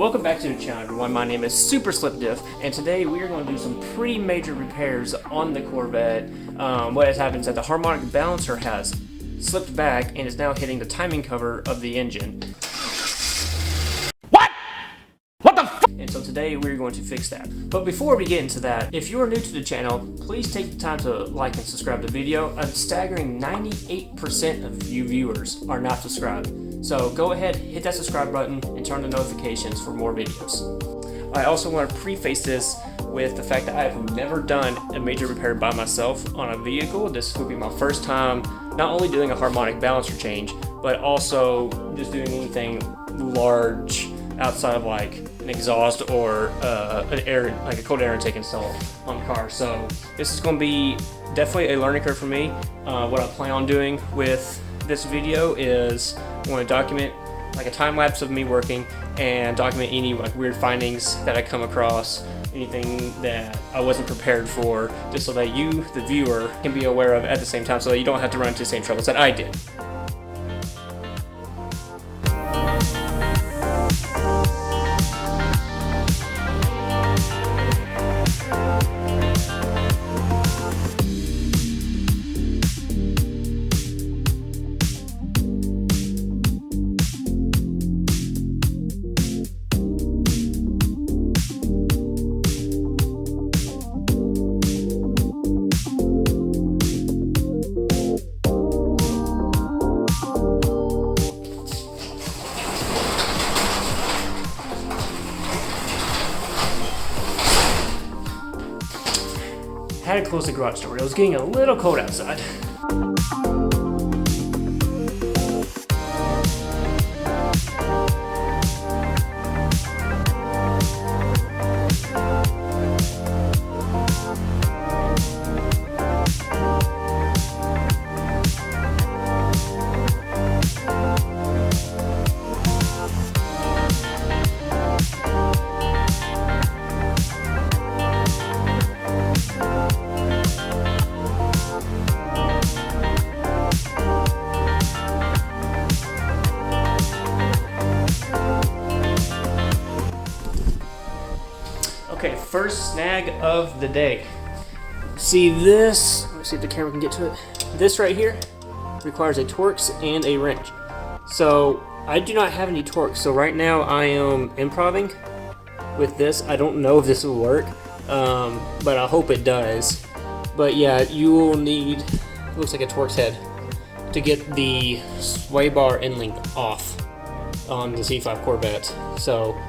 Welcome back to the channel, everyone. My name is Super Slip Diff, and today we are going to do some pretty major repairs on the Corvette. What has happened is that the harmonic balancer has slipped back and is now hitting the timing cover of the engine. What the f? And so today we're going to fix that. But before we get into that, if you are new to the channel, please take the time to like and subscribe to the video. A staggering 98% of you viewers are not subscribed. So go ahead, hit that subscribe button, and turn on the notifications for more videos. I also want to preface this with the fact that I have never done a major repair by myself on a vehicle. This will be my first time not only doing a harmonic balancer change, but also just doing anything large outside of like an exhaust or like a cold air intake install on the car. So this is going to be definitely a learning curve for me. What I plan on doing with this video is I want to document like a time lapse of me working and document any like weird findings that I come across, anything that I wasn't prepared for, just so that you, the viewer, can be aware of at the same time, so that you don't have to run into the same troubles that I did. I had to close the garage door. It was getting a little cold outside. Okay, first snag of the day. See this, let's see if the camera can get to it. This right here requires a Torx and a wrench. So I do not have any Torx, so right now I am improving with this. I don't know if this will work, but I hope it does. But yeah, you will need, looks like a Torx head to get the sway bar end link off on the C5 Corvette. So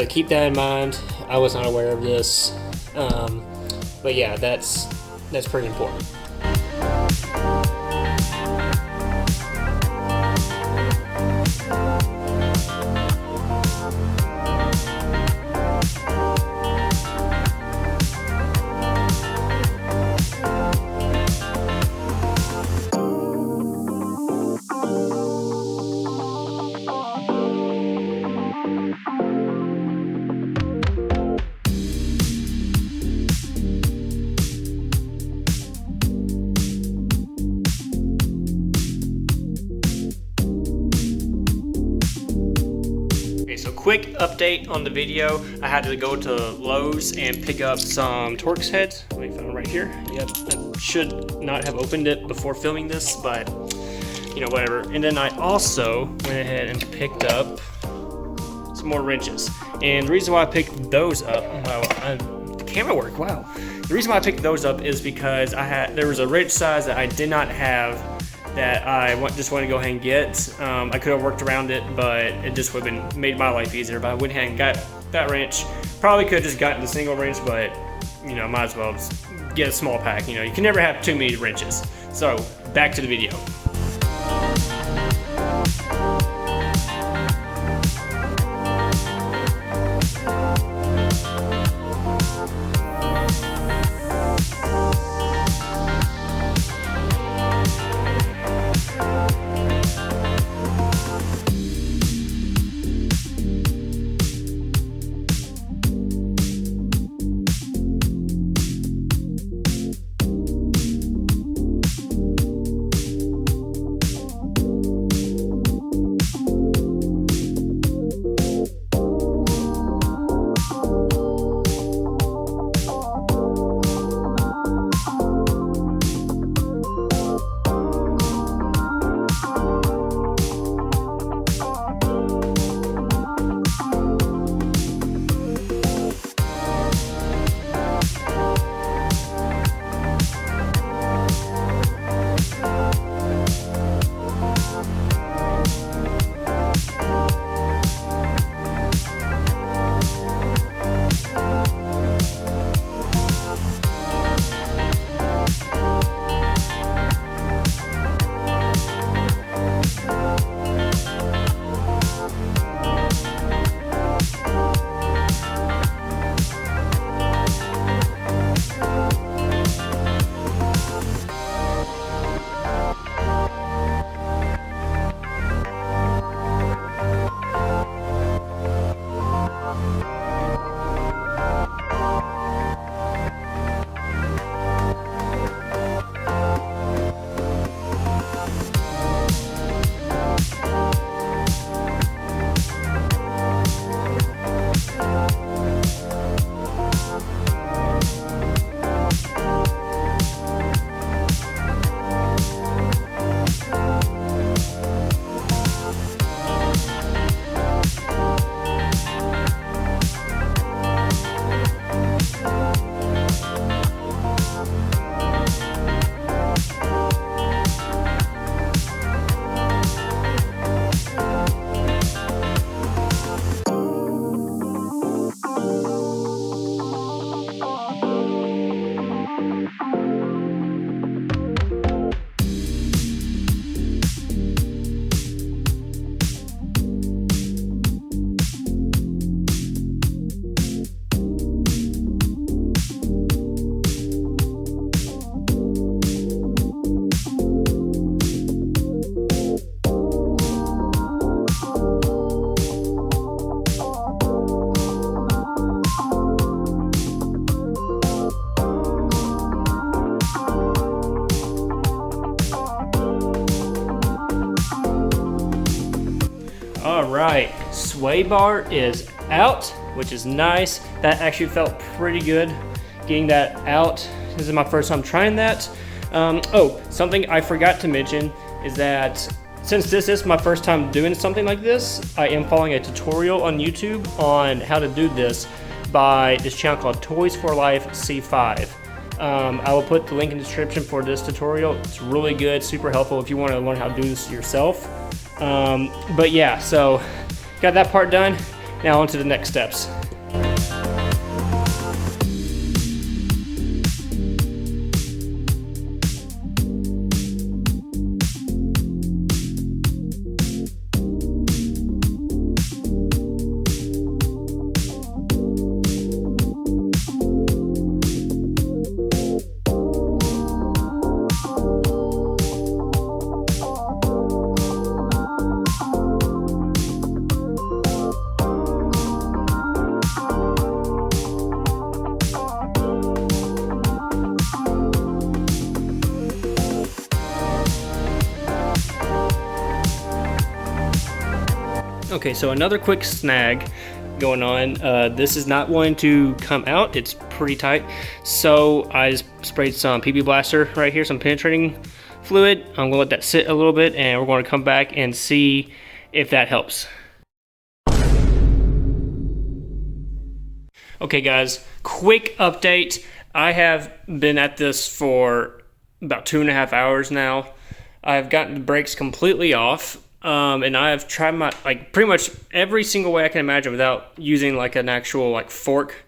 keep that in mind. I was not aware of this, but yeah, that's pretty important. So quick update on the video. I had to go to Lowe's and pick up some Torx heads. Let me find them right here. Yep, I should not have opened it before filming this, but you know, whatever. And then I also went ahead and picked up some more wrenches. And the reason why I picked those up, the camera work, wow. The reason why I picked those up is because there was a wrench size that I did not have that I just wanted to go ahead and get. I could have worked around it, but it just would have made my life easier. But I went ahead and got that wrench. Probably could have just gotten the single wrench, but you know, might as well just get a small pack. You know, you can never have too many wrenches. So back to the video. right, sway bar is out, which is nice. That actually felt pretty good getting that out. This is my first time trying that. Oh, something I forgot to mention is that since this is my first time doing something like this, I am following a tutorial on YouTube on how to do this by this channel called Toys for Life C5. I will put the link in the description for this tutorial. It's really good, super helpful if you want to learn how to do this yourself. But yeah, so got that part done. Now on to the next steps. Okay, so another quick snag going on. This is not going to come out. It's pretty tight. So I just sprayed some PB Blaster right here, some penetrating fluid. I'm gonna let that sit a little bit and we're gonna come back and see if that helps. Okay guys, quick update. I have been at this for about 2.5 hours now. I've gotten the brakes completely off. And I have tried pretty much every single way I can imagine without using like an actual fork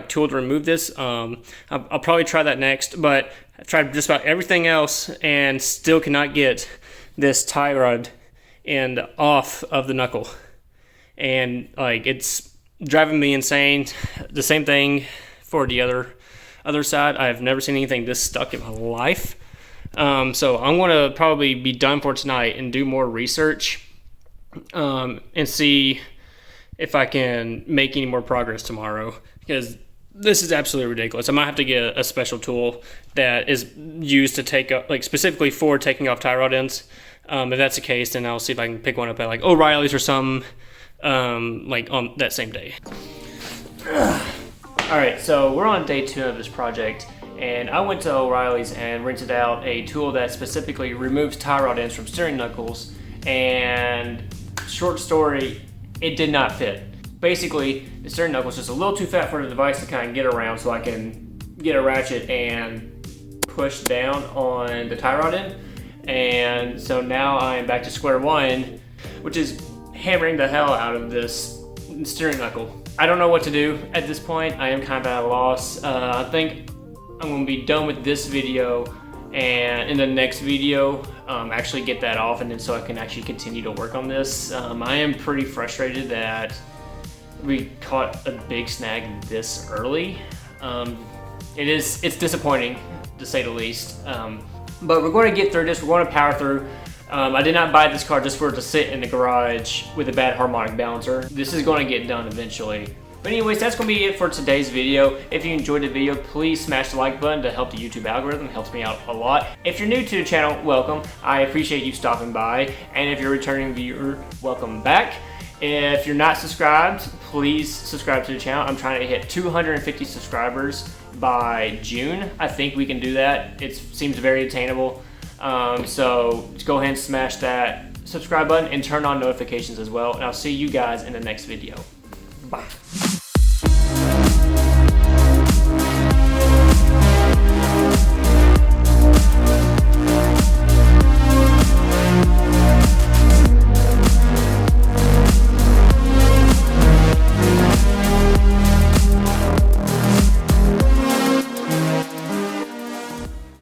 tool to remove this. I'll probably try that next, but I've tried just about everything else and still cannot get this tie rod end off of the knuckle. And it's driving me insane. The same thing for the other side. I've never seen anything this stuck in my life. So I'm going to probably be done for tonight and do more research and see if I can make any more progress tomorrow, because this is absolutely ridiculous. I might have to get a special tool that is used to take up, specifically for taking off tie rod ends. If that's the case, then I'll see if I can pick one up at O'Reilly's or something on that same day. All right, so we're on day 2 of this project. And I went to O'Reilly's and rented out a tool that specifically removes tie rod ends from steering knuckles, and short story, it did not fit. Basically, the steering knuckle is just a little too fat for the device to kind of get around, so I can get a ratchet and push down on the tie rod end. And so now I'm back to square one, which is hammering the hell out of this steering knuckle. I don't know what to do at this point. I am kind of at a loss. I think I'm going to be done with this video, and in the next video actually get that off, and then so I can actually continue to work on this. I am pretty frustrated that we caught a big snag this early. It's disappointing to say the least, but we're going to get through this. We're going to power through. I did not buy this car just for it to sit in the garage with a bad harmonic balancer. This is going to get done eventually. But anyways, that's going to be it for today's video. If you enjoyed the video, please smash the like button to help the YouTube algorithm. It helps me out a lot. If you're new to the channel, welcome. I appreciate you stopping by. And if you're a returning viewer, welcome back. If you're not subscribed, please subscribe to the channel. I'm trying to hit 250 subscribers by June. I think we can do that. It seems very attainable. So go ahead and smash that subscribe button and turn on notifications as well. And I'll see you guys in the next video. Bye.